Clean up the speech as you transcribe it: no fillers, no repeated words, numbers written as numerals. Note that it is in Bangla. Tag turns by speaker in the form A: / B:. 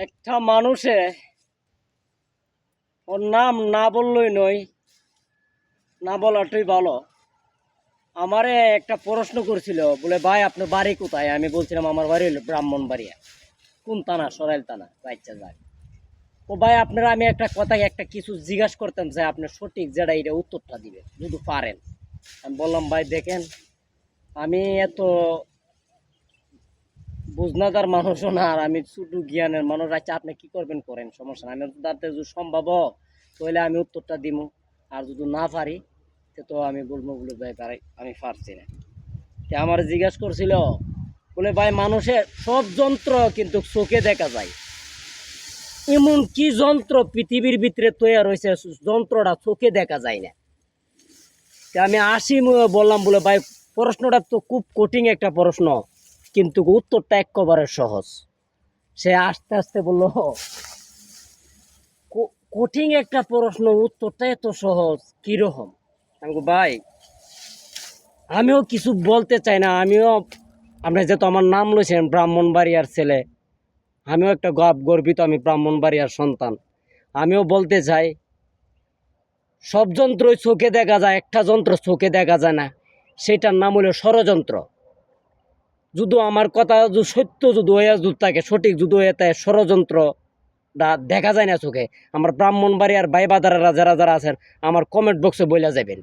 A: একটা মানুষে ওর নাম না বললেই নয়, না বলাটাই ভালো। আমারে একটা প্রশ্ন করছিল, বলে ভাই আপনার বাড়ি কোথায়? আমি বলছিলাম আমার বাড়ি হলো ব্রাহ্মণবাড়িয়া। কোন থানা? সরাইল থানা, বাচ্চা যায়। ও ভাই আপনারা, আমি একটা কথা একটা কিছু জিজ্ঞাসা করতাম যে আপনি সঠিক যেটা এটা উত্তরটা দিবেন যদি পারেন। আমি বললাম ভাই দেখেন, আমি এত বুঝনাদার মানুষও না, আর আমি ছোট জ্ঞানের মানুষ। আচ্ছা আপনি কি করবেন করেন, সমস্যা না। আমি তাতে যদি সম্ভব তাহলে আমি উত্তরটা দিব, আর যদি না পারি তো আমি বলবো বলে ভাই ভাই আমি পারছি না। আমার জিজ্ঞাসা করছিল, বলে ভাই মানুষের সব যন্ত্র কিন্তু চোখে দেখা যায়, এমন কি যন্ত্র পৃথিবীর ভিতরে তৈরি হয়েছে যন্ত্রটা চোখে দেখা যায় না? আমি বললাম, বলে ভাই প্রশ্নটা তো খুব কঠিন একটা প্রশ্ন, কিন্তু উত্তরটা একেবারে সহজ। সে আস্তে আস্তে বলল, কঠিন একটা প্রশ্ন, উত্তরটা এত সহজ কিরকম? আমি ভাই আমিও কিছু বলতে চাই না, আমিও আপনি যেহেতু আমার নাম লইছেন ব্রাহ্মণবাড়িয়ার ছেলে, আমিও একটা গর্বিত, আমি ব্রাহ্মণবাড়িয়ার সন্তান। আমিও বলতে চাই, সব যন্ত্রই চোখে দেখা যায়, একটা যন্ত্র চোখে দেখা যায় না, সেটার নাম হলো ষড়যন্ত্র। যদি আমার কথা যদি সত্য যদি হয়ে যদি থাকে, সঠিক যদি হয়ে থাকে, ষড়যন্ত্র দেখা যায় না চোখে। আমার ব্রাহ্মণবাড়িয়ার ভাই বাদারেরা যারা যারা আছেন, আমার কমেন্ট বক্সে বলে যাবেন।